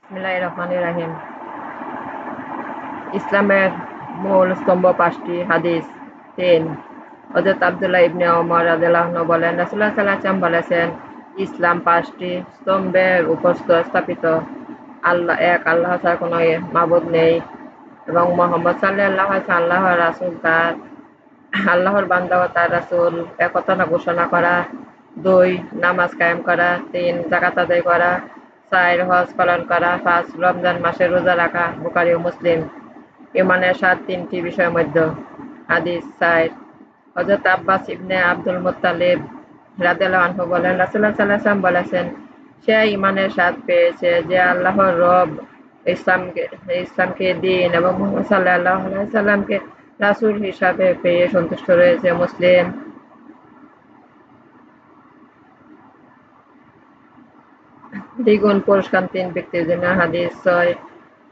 বিসমিল্লাহির রহমানির রহিম। ইসলামের মূল স্তম্ভ ৫টি। হাদিস ৩। হযরত আব্দুল্লাহ ইবনে ওমর রাদিয়াল্লাহু আনহু বলেন, রাসূলুল্লাহ সাল্লাল্লাহু আলাইহি ওয়াসাল্লাম বলেছেন, ইসলাম ৫টি স্তম্ভের উপর স্থাপিত। এক আল্লাহ ছাড়া কোনো মাবুদ নেই এবং মুহাম্মদ সাল্লাল্লাহু আলাইহি ওয়াসাল্লাম আল্লাহর রাসূল, তার আল্লাহর বান্দা ও তার রাসূল, একথা ঘোষণা করা। ২. নামাজ কায়েম করা। ৩. যাকাত আদায় করা। ৪. হজ পালন করা। ৫. রমজান মাসে রোজা রাখা। বুখারী ও মুসলিম। ইমানের ৩টি বিষয়ের মধ্যে। হাদিস ৪। হযরত আব্বাস ইবনে আব্দুল মুত্তালিব রাদিয়াল্লাহু আনহু বলেন, রাসূলুল্লাহ সাল্লাল্লাহু আলাইহি ওয়াসাল্লাম বলেছেন, সে ইমানের স্বাদ পেয়েছে যে আল্লাহর রব ইসলামকে দিন এবং মুহাম্মদ সাল্লাল্লাহু আলাইহি ওয়াসাল্লামকে রাসূল হিসাবে পেয়ে সন্তুষ্ট রয়েছে। মুসলিম। দ্বিগুণ পুরস্কার ৩ ব্যক্তির জন্য। হাদিস ৬।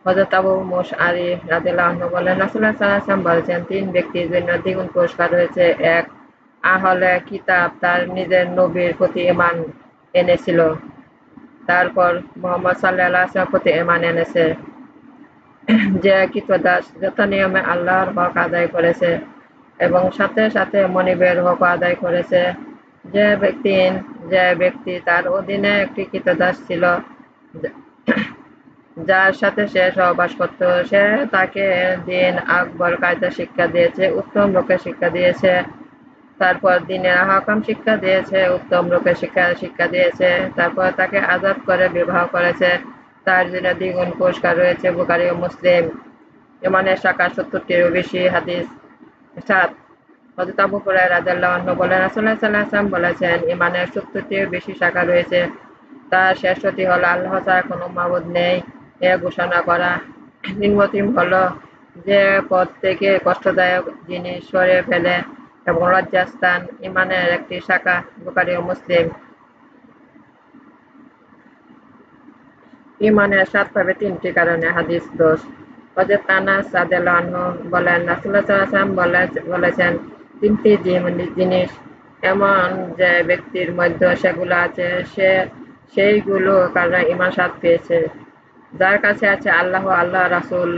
হযরত আবু মুশআরি রাদিয়াল্লাহু আনহু বলেন, রাসূলুল্লাহ সাল্লাল্লাহু আলাইহি ওয়াসাল্লাম বলেছেন, ৩ ব্যক্তির জন্য দ্বিগুণ পুরস্কার রয়েছে। ১. আহলে কিতাব তার নিজের নবীর প্রতি ঈমান এনেছিল, তারপর মুহাম্মদ সাল্লাল্লাহু আলাইহি ওয়াসাল্লামের প্রতি ঈমান এনেছে। যে কৃতদাস যথানিয়মে আল্লাহর হক আদায় করেছে এবং সাথে সাথে মনিবের হক আদায় করেছে। যে ব্যক্তি তার অধীনে একটি কৃতদাস ছিল, যার সাথে সে সহবাস করত, সে তাকে দিন আকবর কায়দা শিক্ষা দিয়েছে, উত্তম রূপে শিক্ষা দিয়েছে, তারপর দিনের আহকাম শিক্ষা দিয়েছে, উত্তম রূপে শিক্ষা দিয়েছে, তারপর তাকে আজাদ করে বিবাহ করেছে, তার জন্য দ্বিগুণ পুরস্কার রয়েছে। বুখারী ও মুসলিম। ইমানের শাখা ৭০টিরও বেশি। হাদিস ৭। হযরত আবু হুরায়রা রাদিয়াল্লাহু আনহু বলেন, রাসূলুল্লাহ সাল্লাল্লাহু আলাইহি ওয়াসাল্লাম বলেছেন, ইমানের ৭০টিরও বেশি শাখা রয়েছে। তার শ্রেষ্ঠটি হলো আল্লাহ ছাড়া কোনো মাবুদ নেই এ ঘোষণা করা। নিম্নতম হলো যে পথ থেকে কষ্টদায়ক জিনিস সরিয়ে ফেলে এবং লজ্জাস্থান ইমানের একটি শাখা। বুখারী ও মুসলিম। ইমানের ৭ পাবে ৩টি কারণে। হাদিস ১০। হযরত আনাস রাদিয়াল্লাহু আনহু বলেন, রাসূলুল্লাহ সাল্লাল্লাহু আলাইহি ওয়াসাল্লাম বলেছেন, ৩টি জিনিস এমন যে ব্যক্তির মধ্যে সেগুলো আছে, সেইগুলো কারণে ঈমান স্বাদ পেয়েছে। যার কাছে আছে আল্লাহ, আল্লাহর রাসূল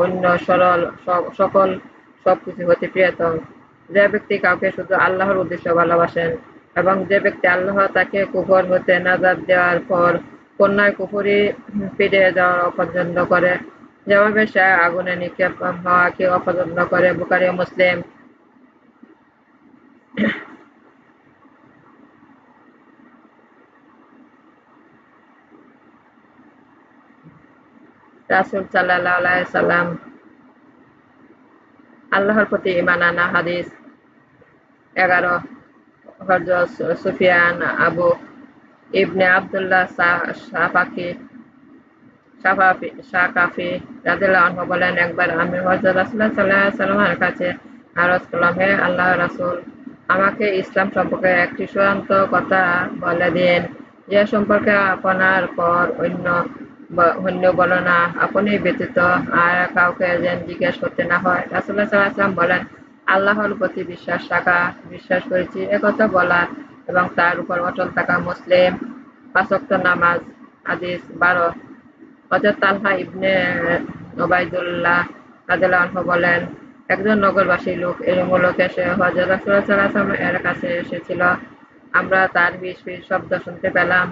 অন্য সকল সবকিছু হতে প্রিয়তম। যে ব্যক্তি কাউকে শুধু আল্লাহর উদ্দেশ্যে ভালোবাসেন এবং যে ব্যক্তি আল্লাহ তাকে কুফর হতে নাজাত দেওয়ার পর কন্যায় কুফরি ফিরে যাওয়া অপছন্দ করে, যেভাবে সে আগুনে নিক্ষেপ হওয়াকে অপছন্দ করে। বুখারী ও মুসলিম। রাসূল সাল্লাল্লাহু আলাইহি ওয়াসাল্লাম আল্লাহর প্রতি ঈমান আনা। হাদিস ১১। হযরত সুফিয়ান আবু ইবনে আব্দুল্লাহ সাকাফি রাদিয়াল্লাহু আনহু বলেন, একবার আমি হযরত রাসূলুল্লাহ সাল্লাল্লাহু আলাইহি ওয়াসাল্লামের কাছে আরজ করলাম, হে আল্লাহর রাসূল, আমাকে ইসলাম সম্পর্কে একটি চূড়ান্ত কথা বলে দিন, যে সম্পর্কে আপনার পর অন্য বলো না, আপনি ব্যতীত আর কাউকে যেন জিজ্ঞেস করতে না হয়। রাসূলুল্লাহ সাল্লাল্লাহু আলাইহি ওয়াসাল্লাম বলেন, আল্লাহর প্রতি বিশ্বাস রাখা, বিশ্বাস করেছি একথা বলা এবং তার উপর অটল থাকা। মুসলিম। ৫ ওয়াক্ত নামাজ। হাদিস ১২। হযরত তালহা ইবনে উবাইদুল্লাহ রাদিয়াল্লাহু আনহু বলেন, একজন নগরবাসী লোক এলোমেলো লোক এসে হযরত রাসূলুল্লাহ সাল্লাল্লাহু আলাইহি ওয়াসাল্লাম এর কাছে এসেছিল। আমরা তার ফিস ফিস শব্দ শুনতে পেলাম,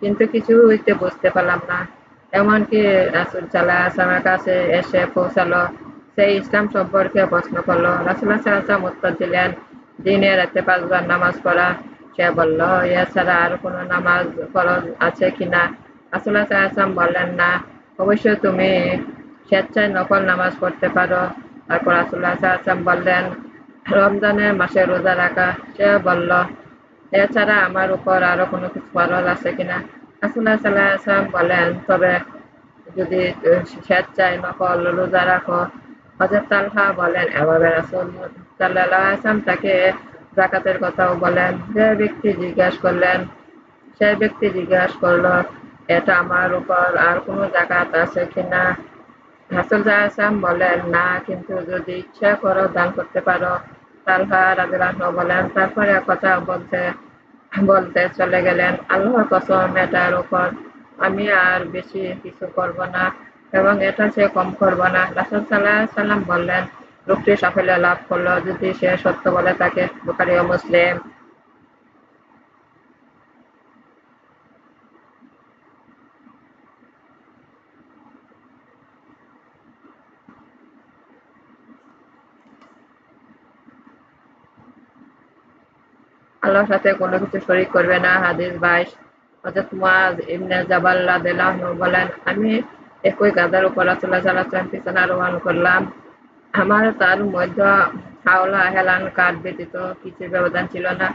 কিন্তু কিছুইতে বুঝতে পারলাম না। এমনকি রাসূল সাল্লাল্লাহু আলাইহি ওয়াসাল্লামের কাছে এসে পৌঁছালো। সে ইসলাম সম্পর্কে প্রশ্ন করল। রাসূলুল্লাহ সাল্লাল্লাহু আলাইহি ওয়াসাল্লাম উত্তর দিলেন, দিনে রাতে ৫ বার নামাজ পড়া। সে বলল, এছাড়া আর কোনো নামাজ ফরজ আছে কিনা? রাসূলুল্লাহ সাল্লাল্লাহু আলাইহি ওয়াসাল্লাম বললেন, না, অবশ্যই তুমি স্বেচ্ছায় নফল নামাজ পড়তে পারো। তারপর রাসূলুল্লাহ সাল্লাল্লাহু আলাইহি ওয়াসাল্লাম বললেন, রমজানের মাসে রোজা রাখা। সে বলল, এছাড়া আমার উপর আরো কোনো কিছু ফরজ আছে কিনা? রাসূলুল্লাহ সাল্লাল্লাহু আলাইহি ওয়াসাল্লাম বললেন, তবে যদি স্বেচ্ছায় নফল রোজা রাখো। হযরত তালহা বলেন, এভাবে রাসূল সাল্লাল্লাহু আলাইহি ওয়াসাল্লাম তাকে যাকাতের কথাও বলেন। সে ব্যক্তি জিজ্ঞাসা করল, এটা আমার উপর আর কোনো যাকাত আছে কিনা? রাসূল সাল্লাল্লাহু আলাইহি ওয়াসাল্লাম বলেন, না, কিন্তু যদি ইচ্ছা করো দান করতে পারো। তালহা রাদিয়াল্লাহু আনহু বলেন, তারপর একথা বলতে বলতে চলে গেলেন, আল্লাহর কসম, এটার উপর আমি আর বেশি কিছু করব না এবং এটা চেয়ে কম করব না। রাসূল সাল্লাল্লাহু আলাইহি সাল্লাম বললেন, লোকটি সাফল্য লাভ করলো যদি সে সত্য বলে থাকে। বুখারী ও মুসলিম। আল্লাহর সাথে কোনো কিছু শরীক করবে না। হাদিস 22। হযরত মুআয ইবনে জাবাল রাদিয়াল্লাহু আনহু বলেন, আমি একই গাধার উপর রাসূলুল্লাহ সাল্লাল্লাহু আলাইহি ওয়াসাল্লাম পিছনে আরোহণ করলাম। আমার তার মধ্যে হাওলা হেলান কাঠ ব্যতীত কিছু ব্যবধান ছিল না।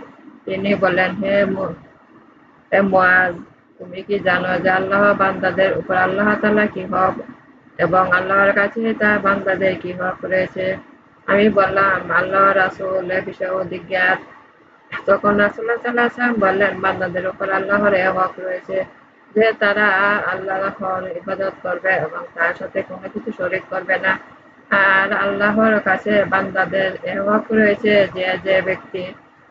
তিনি বললেন, হে মুআয, তুমি কি জানো যে আল্লাহ বান্দাদের উপর আল্লাহ তাআলা কি হক এবং আল্লাহর কাছে তার বান্দাদের কি হক রয়েছে? আমি বললাম, আল্লাহ রাসূল এ বিষয়ে অধিক জ্ঞাত। তখন রাসূলুল্লাহ সাল্লাল্লাহু আলাইহি ওয়াসাল্লাম বললেন, বান্দাদের উপর আল্লাহর এ হক রয়েছে যে তারা আল্লাহর ইবাদত করবে এবং তার সাথে কোনো কিছু শরীক করবে না। আর আল্লাহর কাছে বান্দাদের এ হক রয়েছে যে যে ব্যক্তি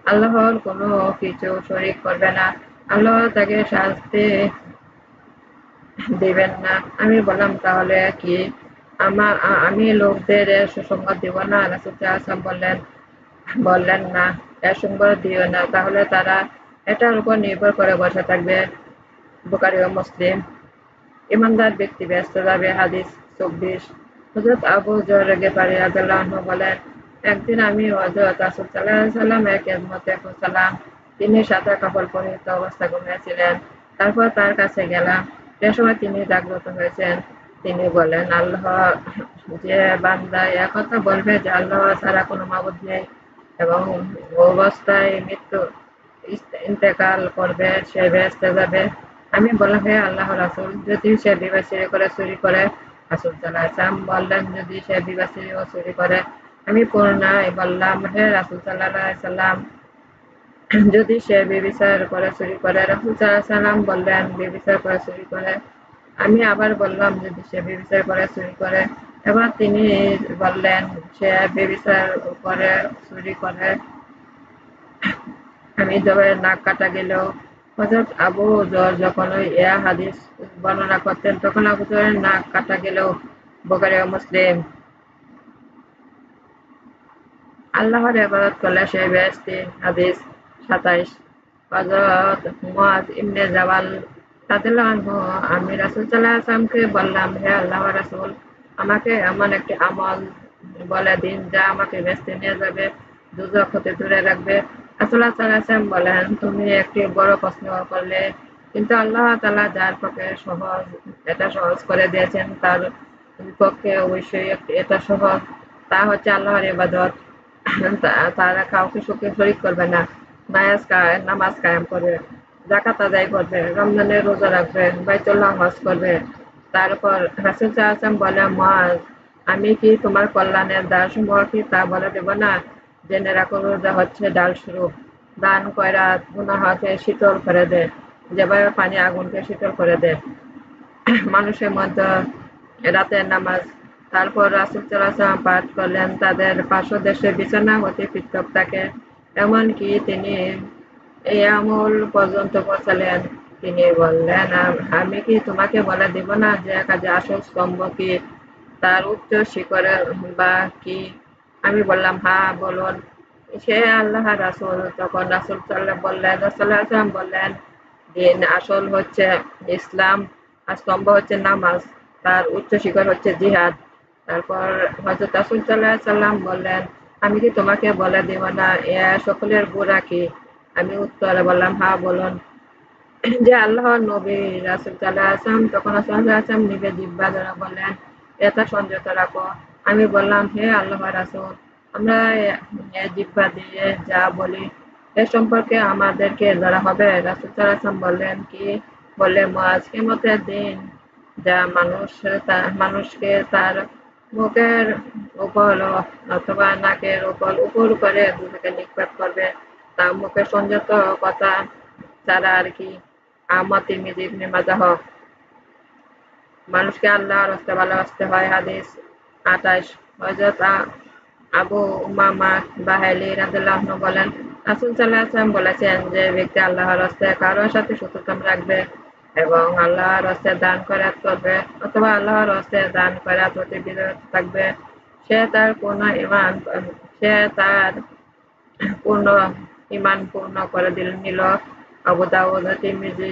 আল্লাহর কোনো কিছু শরীক করবে না, আল্লাহ তাকে শাস্তি দিবেন না। আমি বললাম, তাহলে কি আমি লোকদের সুসংবাদ দিব না? রাসূল সাল্লাল্লাহু আলাইহি ওয়াসাল্লাম বললেন না, এর সঙ্গে দিও না, তাহলে তারা এটার উপর নির্ভর করে বসে থাকবে। বুখারী ও মুসলিম। ইমানদার ব্যক্তি ব্যস্ত যাবে। হাদিস 24। হযরত আবু যর গিফারী রাদিয়াল্লাহু আনহু বলেন, একদিন আমি হযরত রাসূল সাল্লাল্লাহু আলাইহি ওয়াসাল্লামের খেদমতে পৌঁছালাম। তিনি সাদা কাপড় পরিহিত অবস্থায় ঘুমিয়েছিলেন। তারপর তার কাছে গেলাম। সে সময় তিনি জাগ্রত হয়েছেন। তিনি বললেন, আল্লাহ, যে বান্দা একথা বলবে যে আল্লাহ ছাড়া কোনো মাবুদ নেই এবং অবস্থায় মৃত্যু ইন্তেকাল করবে, সে বেহেশতে যাবে। আমি বললাম, হে আল্লাহর রাসূল, যদি সে বিবাহ করে চুরি করে? রাসূল সাল্লাল্লাহু আলাইহি ওয়াসাল্লাম বললেন, যদি সে বিবাহ ও চুরি করে? আমি পুনরায় বললাম, হে রাসূল সাল্লাল্লাহু আলাইহি ওয়াসাল্লাম, যদি সে ব্যভিচার করে চুরি করে? রাসূল সাল্লাল্লাহু আলাইহি ওয়াসাল্লাম বললেন, ব্যভিচার করে চুরি করে? আমি আবার বললাম, যদি সে ব্যভিচার করে চুরি করে? এবার তিনি বললেন, সে ব্যভিচার করে চুরি করে। আমি জবাই নাক কাটা গেল। হযরত আবু যর যখন এ হাদিস বর্ণনা করতেন তখন আবু যরের নাক কাটা গেল। বুখারী ও মুসলিম। আল্লাহর ইবাদত করলে সে বেহেশতি। হাদিস 27। হযরত মুআয ইবনে জাবাল রাদিয়াল্লাহু আনহু, আমি রাসূল সাল্লাল্লাহু আলাইহি ওয়াসাল্লামকে বললাম, হে আল্লাহর রাসূল, আমাকে এমন একটি আমল বলে দিন যা আমাকে বেহেশতে নিয়ে যাবে, দুজক হতে দূরে রাখবে। রাসূলুল্লাহ সাল্লাল্লাহু আলাইহি ওয়াসাল্লাম বলেন, তুমি একটি বড় প্রশ্ন করলে, কিন্তু আল্লাহ তাআলা যার পক্ষে এটা সহজ করে দিয়েছেন তার পক্ষে অবশ্যই এটা সহজ। তা হচ্ছে আল্লাহর ইবাদত। তারা কাউকে শরীক করবে না। নামাজ কায়েম করবে, যাকাত আদায় করবে, রমজানের রোজা রাখবে, বাইতুল্লাহ হজ করবে। তারপর রাসূল সাল্লাল্লাহু আলাইহি ওয়াসাল্লাম বলে, মুআয, আমি কি তোমার কল্যাণের দ্বারসমূহ কি তা বলে দেব না? জেনে রাখো, রোজা হচ্ছে ডাল স্বরূপ। দান খয়রাত গুনাহকে শীতল করে দেয়, যেভাবে পানি আগুনকে শীতল করে দেয়। মানুষের মধ্যে রাতের নামাজ। তারপর রাসূল সাল্লাল্লাহু আলাইহি ওয়াসাল্লাম পাঠ করলেন, তাদের পার্শ্বদেশে বিছানা হতে পৃথক থাকে। এমনকি তিনি এই আমল পর্যন্ত পৌঁছালেন। তিনি বললেন, আমি কি তোমাকে বলে দিব না যে কাজে আসল স্তম্ভ কি, তার উচ্চ শিখরে বা কি? আমি বললাম, হ্যাঁ, বলুন। সে আল্লাহর রাসূল। তখন রাসূল সাল্লাল্লাহু আলাইহি ওয়াসাল্লাম বললেন, দিন আসল হচ্ছে ইসলাম, আর স্তম্ভ হচ্ছে নামাজ, তার উচ্চ শিখর হচ্ছে জিহাদ। তারপর হযরত রাসূল সাল্লাল্লাহু আলাইহি ওয়াসাল্লাম বললেন, আমি কি তোমাকে বলে দিব না এ সকলের গোড়া কি? আমি উত্তরে বললাম, হ্যাঁ, বলুন। যে আল্লাহর নবী রাসূল সাল্লাল্লাহু আলাইহি ওয়াসাল্লাম তখন সাল্লাল্লাহু আলাইহি ওয়াসাল্লাম নিজের জিহ্বা দ্বারা বললেন, এটা সংযত রাখো। আমি বললাম, হে আল্লাহর রাসূল, আমরা এ জিহ্বা দিয়ে যা বলি এ সম্পর্কে আমাদেরকে ধরা হবে? রাসূল সাল্লাল্লাহু আলাইহি ওয়াসাল্লাম বললেন, কি? বললে, মুআয, কিয়ামতের দিন যা মানুষকে তার মুখের উপর অথবা নাকের উপর করে দুজকে নিক্ষেপ করবে, তা মুখের সংযত কথা ছাড়া আর কি? আহমদ, তিরমিজি, ইবনে মাজাহ। মানুষকে আল্লাহর রাস্তে ভালোবাসতে হয়। হাদিস 28। হযরত আবু উমামা বাহিলী রাদিয়াল্লাহু আনহু বলেন, রাসূল সাল্লাল্লাহু আলাইহি ওয়াসাল্লাম বলেছেন, যে ব্যক্তি আল্লাহর রাস্তায় কারো সাথে শত্রুতা রাখবে এবং আল্লাহর রাস্তে দান খয়রাত করবে অথবা আল্লাহর রাস্তে দান খয়রাত হতে বিরত থাকবে, সে তার পূর্ণ ঈমান পূর্ণ করে নিল। আবু দাউদ ও তিরমিজি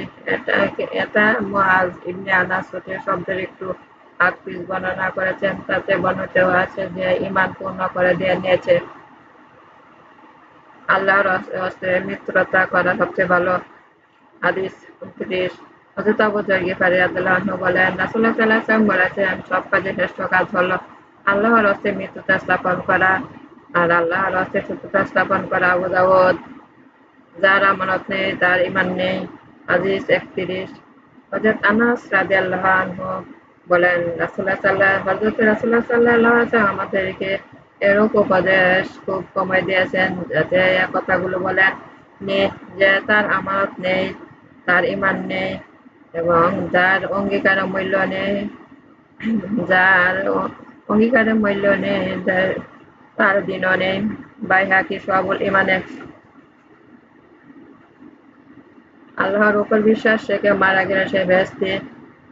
এটা মুআজ ইবনে আনাস হতে শব্দের একটু আগ-পিছ বর্ণনা করেছেন। তাতে বর্ণিত আছে যে ঈমান পূর্ণ করে নিয়েছে। আল্লাহর রাস্তে মিত্রতা করা সবচেয়ে ভালো। হাদিস 29। হযরত আবু যর গিফারী রাদিয়াল্লাহু আনহু বলেন, রাসূলুল্লাহ সাল্লাল্লাহু আলাইহি ওয়াসাল্লাম বলেছেন, সব কাজে শ্রেষ্ঠ কাজ হলো আল্লাহর রাস্তে মিত্রতা স্থাপন করা। আর আল্লাহর রাস্তে মিত্রতা স্থাপন করা। আবু দাউদ। যার আমানত নেই তার ঈমান নেই। হাদিস 31। হযরত আনাস রাদিয়াল্লাহু আনহু বলেন, হযরত রাসূলুল্লাহ সাল্লাল্লাহু আলাইহি ওয়াসাল্লাম আমাদেরকে এরূপ উপদেশ খুব কমই দিয়েছেন, যাতে এই কথাগুলো বলেন যে তার আমানত নেই, তার ঈমান নেই এবং যার অঙ্গীকারের মূল্য নেই, যার অঙ্গীকারের মূল্য নেই, তার দিনও নেই। বাইহাকী শুআবুল ঈমানে। আল্লাহর উপর বিশ্বাস রেখে মারা গেলে সে বেহেশতি।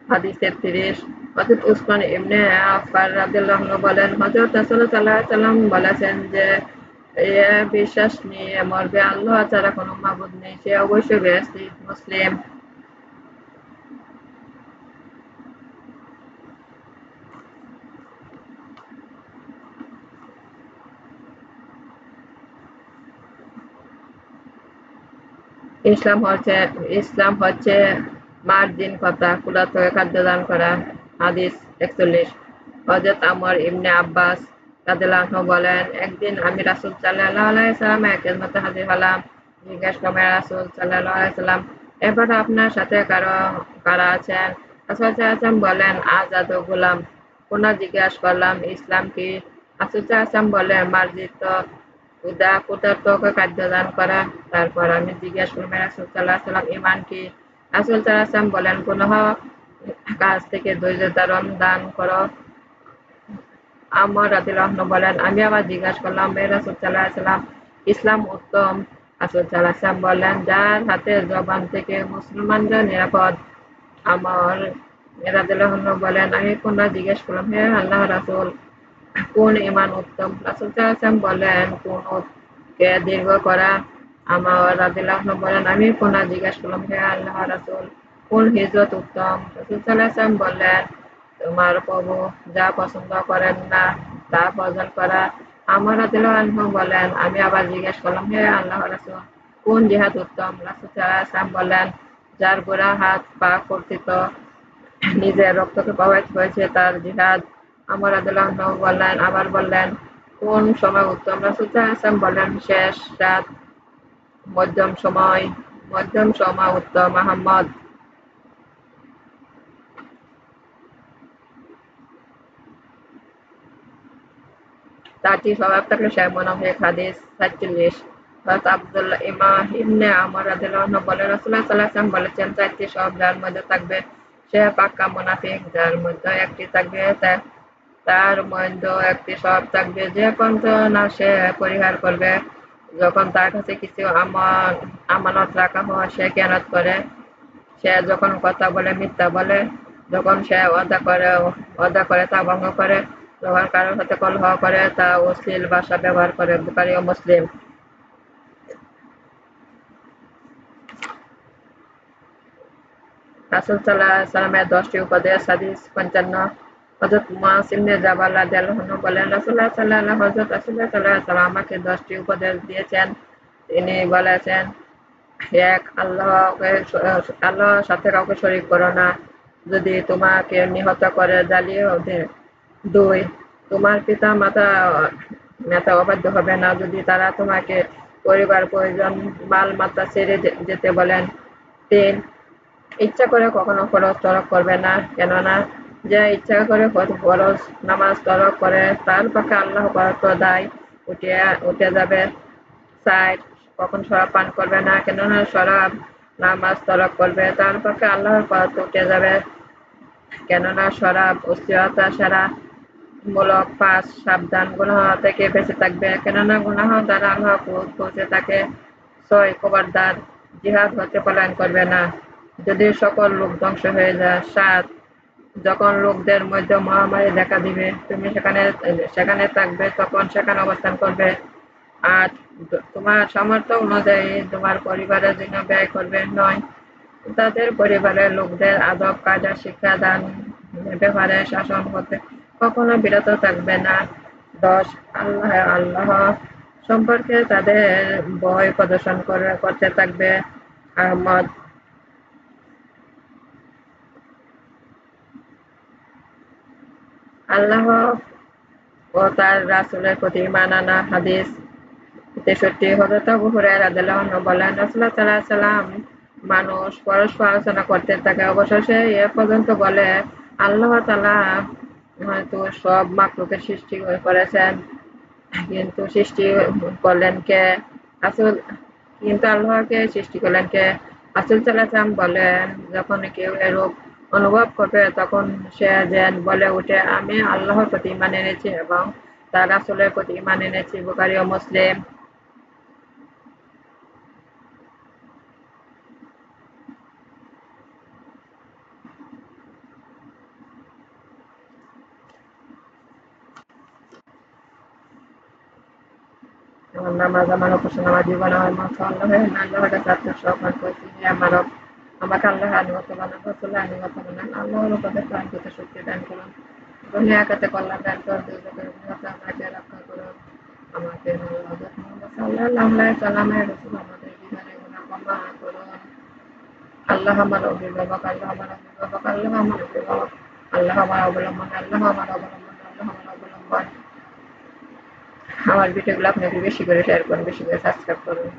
হাদিস 33। হযরত উসমান ইবনে আফফান রাদিয়াল্লাহু আনহু বলেন, হযরত রাসূলুল্লাহ সাল্লাল্লাহু আলাইহি ওয়াসাল্লাম বলেছেন যে বিশ্বাস নিয়ে মরবে আল্লাহ ছাড়া কোনো মাবুদ নেই, সে অবশ্যই বেহেশতি। মুসলিম। ইসলাম হচ্ছে মার্জিন কথা, কুলাত্মকে খাদ্য দান করা। হাদিস 41। হযরত আমর ইবনে আব্বাস রাদিয়াল্লাহু আনহু বলেন, একদিন আমি রাসূল সাল্লাল্লাহু আলাইহি ওয়াসাল্লামের খেদমতে হাজির হলাম। জিজ্ঞেস করলাম, রাসূল সাল্লাল্লাহু আলাইহি ওয়াসাল্লাম, এবার আপনার সাথে কারা আছেন? রাসূল সাল্লাল্লাহু আলাইহি ওয়াসাল্লাম বলেন, আযাদ ও গোলাম। পুনঃ জিজ্ঞেস করলাম, ইসলাম কি? রাসূল সাল্লাল্লাহু আলাইহি ওয়াসাল্লাম বলেন, মার্জিত ক্ষুধার্তকে খাদ্য দান করা। তারপর আমি জিজ্ঞেস করলাম, রাসূল সাল্লাল্লাহু আলাইহি ওয়াসাল্লাম, ঈমান কি? রাসূল সাল্লাল্লাহু আলাইহি ওয়াসাল্লাম বলেন, গুনাহ কাজ থেকে ধৈর্য ধারণ দান করো। আমর রাদিয়াল্লাহু আনহু বলেন, আমি আবার জিজ্ঞেস করলাম, হে রাসূল সাল্লাল্লাহু আলাইহি ওয়াসাল্লাম, ইসলাম উত্তম? রাসূল সাল্লাল্লাহু আলাইহি ওয়াসাল্লাম বলেন, যার হাতে জবান থেকে মুসলমানরা নিরাপদ। আমর রাদিয়াল্লাহু আনহু বলেন, আমি পুনরায় জিজ্ঞেস করলাম, হে আল্লাহর রাসূল, কোন ঈমান উত্তম? রাসূল সাল্লাল্লাহু আলাইহি ওয়াসাল্লাম বলেন, কুনুতকে দীর্ঘ করা। আমর রাদিয়াল্লাহু আনহু বলেন, আমি পুনরায় জিজ্ঞেস করলাম, হে আল্লাহর রাসূল, কোন হিজরত উত্তম? রাসূল সাল্লাল্লাহু আলাইহি ওয়াসাল্লাম বললেন, তোমার প্রভু যা পছন্দ করেন না তা বর্জন করা। আমর রাদিয়াল্লাহু আনহু বলেন, আমি আবার জিজ্ঞেস করলাম, হে আল্লাহর রাসূল, কোন জিহাদ উত্তম? রাসূল সাল্লাল্লাহু আলাইহি ওয়াসাল্লাম বললেন, যার গোরা হাত পা কর্তৃত নিজের রক্তকে প্রবাহিত হয়েছে তার জিহাদ। আমর রাদিয়াল্লাহু আনহু আবার বললেন, কোন সময় উত্তম? রাসূল সাল্লাল্লাহু আলাইহি ওয়াসাল্লাম বললেন, শেষ রাত। মধ্যম সময় উত্তম। আহমদ। চারটি স্বভাব থাকলে সে মুনাফিক। হাদিস ৪৭। হযরত আব্দুল্লাহ ইবনে আমর রাদিয়াল্লাহু আনহু বলেন, রাসূলুল্লাহ সাল্লাল্লাহু আলাইহি ওয়াসাল্লাম বলেছেন, চারটি স্বভাব যার মধ্যে থাকবে সে পাক্কা মুনাফিক। যার মধ্যে একটি থাকবে তার মধ্যে একটি স্বভাব থাকবে যে পর্যন্ত না সে পরিহার করবে। যখন তার কাছে কিছু আমানত রাখা হয় সে খেয়ানত করে। সে যখন কথা বলে মিথ্যা বলে। যখন সে ওয়াদা করে তা ভঙ্গ করে। যখন কারোর সাথে কলহ করে তা অশ্লীল ভাষা ব্যবহার করে। বুখারী ও মুসলিম। রাসূল সাল্লাল্লাহু আলাইহি ওয়াসাল্লামের 10টি উপদেশ। হাদিস 55। হযরত মুআয ইবনে জাবাল রাদিয়াল্লাহু আনহু বলেন, রাসূলুল্লাহ সাল্লাল্লাহু আলাইহি ওয়াসাল্লাম আমাকে 10টি উপদেশ দিয়েছেন। তিনি বলেছেন, ১. আল্লাহর সাথে কাউকে শরীক করো না, যদি তোমাকে নিহত করে জ্বালিয়েও দেয়। ২. তোমার পিতা-মাতা অবাধ্য হবে না, যদি তারা তোমাকে পরিবার, পরিজন, মাল-মাতা ছেড়ে যেতে বলেন। ৩. ইচ্ছা করে কখনো ফরজ তরক করবে না, কেননা যে ইচ্ছা করে ফরজ নামাজ তরক করে তার পক্ষে আল্লাহ প্রদত্ত দায় উঠে যাবে। ৪. কখনো শরাব পান করবে না, কেননা শরাব নামাজ তরক করবে তার পক্ষে আল্লাহর প্রদত্ত উঠে যাবে, কেননা শরাব অস্থিরতা সেরা মূলক। ৫. সাবধান, গুনাহ থেকে বেঁচে থাকবে, কেননা গুনাহ দ্বারা আল্লাহ ক্রোধ পৌঁছে থাকে। ৬. খবরদার, জিহাদ হতে পলায়ন করবে না। যদি সকল লোক ধ্বংস হয়ে যায়। ৭ যখন লোকদের মধ্যে মহামারী দেখা দিবে, তুমি সেখানে সেখানে থাকবে, তখন সেখানে অবস্থান করবে। ৮ তোমার সামর্থ্য অনুযায়ী তোমার পরিবারের জন্য ব্যয় করবে। ৯ তাদের পরিবারের লোকদের আদব কায়দা শিক্ষা দান ব্যাপারে শাসন হতে কখনো বিরত থাকবে না। ১০ আল্লাহ সম্পর্কে তাদের ভয় প্রদর্শন করতে থাকবে। আহমদ আল্লাহ ও তার রাসূলের প্রতি ঈমান আনা। হাদিস ৬৩ হযরত আবু হুরায়রা রাদিয়াল্লাহু আনহু বলেন, রাসূলুল্লাহ সাল্লাল্লাহু আলাইহি ওয়াসাল্লাম মানুষ পরস্পর আলোচনা করতে থাকে, অবশেষে এ পর্যন্ত বলে, আল্লাহ তাআলা হয়তো সব মাখলুকের সৃষ্টি করেছেন, কিন্তু সৃষ্টি করলেন কে? রাসূল কিন্তু আল্লাহকে সৃষ্টি করলেন কে? রাসূল সাল্লাল্লাহু আলাইহি ওয়াসাল্লাম বলেন, যখন কেউ এরূপ অনুভব করবে তখন সে যেন বলে ওঠে, আমি আল্লাহর প্রতি ঈমান এনেছি এবং তার রাসূলের প্রতি ঈমান এনেছি। বুখারী ও মুসলিম। আমার নামাজ আমার উপাসনা আমার জীবন আমার মত আল্লাহ আল্লাহর কাছে আত্মসমর্পণ করছি। হে আমার রব, আমাকে আল্লাহর আনুগত্য বানান, রাসূলের আনুগত্য বানান, আল্লাহর উপদেশ পালন করতে শক্তি দান করুন, দুনিয়া আখিরাতে কল্যাণ দান করুন, দুর্যোগের বিপদ আমাকে রক্ষা করুন। আমাকে হযরত মুহাম্মদ সাল্লাল্লাহু আলাইহি সাল্লামের রাসূল আমাদের জীবনের গুনাহ ক্ষমা করুন। আল্লাহ আমার অভিভাবক, আল্লাহ আমার অভিভাবক, আল্লাহ আমার অভিভাবক, আল্লাহ আমার অবলম্বন, আল্লাহ আমার অবলম্বন, আল্লাহ আমার অবলম্বন। আমার ভিডিওগুলো আপনি একটু বেশি করে শেয়ার করুন, বেশি করে সাবস্ক্রাইব করুন।